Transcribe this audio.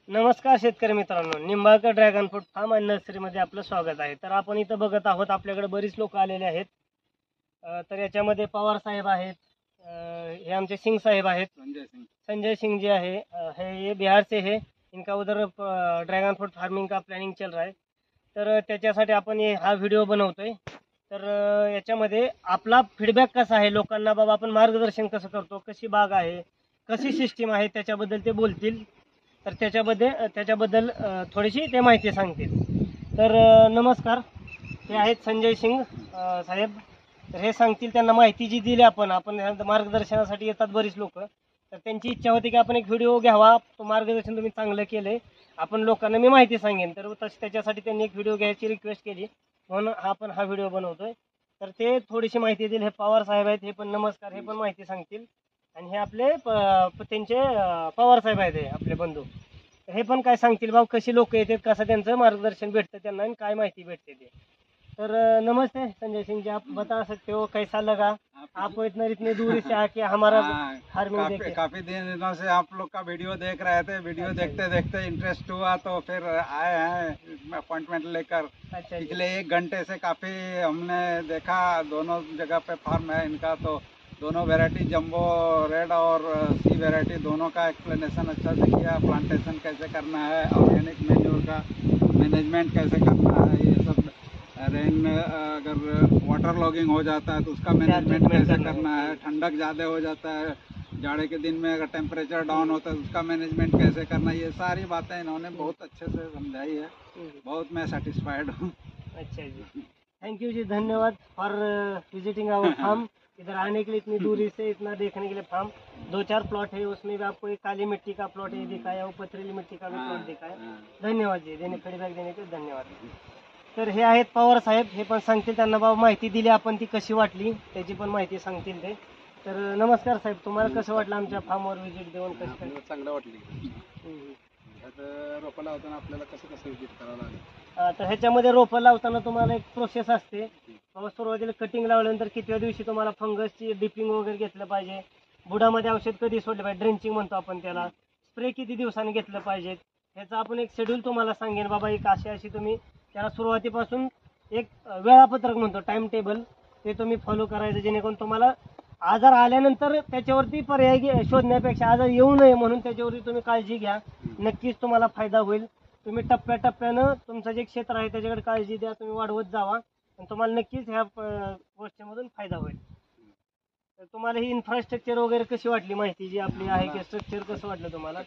नमस्कार शेतकरी मित्रांनो, निंबाळकर ड्रॅगन फ्रूट फार्म आणि नर्सरीमध्ये आपलं स्वागत आहे। तर आपण इथं बघत आहोत, आपल्याकडे बरीच लोक आलेले आहेत। तर याच्यामध्ये पवार साहेब आहेत, हे आमचे सिंग साहेब आहेत, संजय सिंह जी आहे, ये बिहार से है। इनका उधर ड्रैगन फ्रूट फार्मिंग का प्लॅनिंग चल रहा है। तर त्याच्यासाठी आपण हा व्हिडिओ बनवतोय। तर याच्यामध्ये आपला फीडबॅक कसा आहे लोकांना, बाबा आपण मार्गदर्शन कसं करतो, कशी बाग आहे, कशी सिस्टीम आहे, त्याच्याबद्दल ते बोलतील। तर त्याच्याबद्दल थोडीशी ते माहिती सांगतील। तर नमस्कार, हे आहेत संजय सिंग साहेब। तर हे सांगतील, त्यांना माहिती जी दिली आपण मार्गदर्शनासाठी येतात बरीच लोक। तर त्यांची इच्छा होती की आपण एक व्हिडिओ घ्यावा, तो मार्गदर्शन तुम्ही चांगलं केले, आपण लोकांना मी माहिती सांगेन। तर त्याच्यासाठी त्यांनी एक व्हिडिओ घ्यायची रिक्वेस्ट केली, म्हणून आपण हा व्हिडिओ बनवतोय। तर ते थोडीशी माहिती दिली। हे पवार साहेब आहेत, हे पण नमस्कार, हे पण माहिती सांगतील। आणि हे आपले त्यांचे पवार साहेब आहेत, हे आपले बंधू। हे पण काय सांगतील, भाऊ कशी लोक येतात, कसं त्यांचं मार्गदर्शन भेटतं त्यांना आणि काय माहिती भेटते ते। तर नमस्ते संजय सिंह जी, आप बता सकते हो कैसा लगा आपको इतनी दूर से आके हमारा फार्मिंग देखे? काफी दिनों से आप लोग का वीडियो देख रहे थे, वीडियो देखते देखते इंटरेस्ट हुआ तो फिर आए हैं अपॉइंटमेंट लेकर। अच्छा जी। पिछले 1 घंटे से काफी हमने देखा, दोनों जगह पे फार्म है इनका, तो दोनों वैरायटी जंबो रेड और सी वैरायटी दोनों का एक्सप्लेनेशन अच्छा से किया। प्लांटेशन कैसे करना है, ऑर्गेनिक मैन्योर का मैनेजमेंट कैसे करना है, ये सब। रेन अगर वाटर लॉगिंग हो जाता है तो उसका मैनेजमेंट कैसे करना है, ठंडक ज़्यादा हो जाता है, जाड़े के दिन में अगर टेम्परेचर डाउन होता है तो उसका मैनेजमेंट कैसे करना है, ये सारी बातें इन्होंने बहुत अच्छे से समझाई है। बहुत मैं सेटिस्फाइड हूँ। अच्छा जी, थैंक यू जी, धन्यवाद फॉर विजिटिंग आवर फार्म। इधर आने के लिए इतनी दूरी से इतना देखने के लिए। फार्म 2-4 प्लॉट है, उसमें भी आपको एक काली मिट्टी का प्लॉट ये दिखाया और पथरीली मिट्टी का भी प्लॉट दिखाया। धन्यवाद जी, फीडबॅक देने के धन्यवाद। तर हे आहेत पवार साहेब, हे पण सांगतील, त्यांना बाबा माहिती दिली आपण, ती कशी वाटली त्याची पण माहिती सांगतील ते। तर नमस्कार साहेब, तुम्हाला कसं वाटलं आमच्या फार्मवर व्हिजिट देऊन? कसं चांगलं वाटली। रोपं लावताना आपल्याला कसं कसं विजिट करावं लागेल? तर ह्याच्यामध्ये रोपं लावताना तुम्हाला एक प्रोसेस असते। सुरुवातीला कटिंग लावल्यानंतर कितव्या दिवशी तुम्हाला फंगसची डिपिंग वगैरे घेतलं पाहिजे, बुडामध्ये औषध कधी सोडलं पाहिजे, ड्रेंचिंग म्हणतो आपण त्याला, स्प्रे किती दिवसांनी घेतलं पाहिजे, ह्याचं आपण एक शेड्यूल तुम्हाला सांगेन। बाबा एक अशी तुम्ही त्याला सुरुवातीपासून एक वेळापत्रक म्हणतो, टाइम टेबल, ते तुम्ही फॉलो करायचं, जेणेकरून तुम्हाला आजार आल्यानंतर त्याच्यावरती पर्याय शोधण्यापेक्षा आजार येऊ नये म्हणून त्याच्यावरती तुम्ही काळजी घ्या, नक्कीच तुम्हाला फायदा होईल। तुम्ही टप्प्याटप्प्यानं तुमचं जे क्षेत्र आहे त्याच्याकडे काळजी द्या, तुम्ही वाढवत जावा आणि तुम्हाला नक्कीच ह्या गोष्टीमधून फायदा होईल। तर तुम्हाला ही इन्फ्रास्ट्रक्चर वगैरे कशी वाटली, माहिती जी आपली आहे, की स्ट्रक्चर कसं वाटलं तुम्हाला?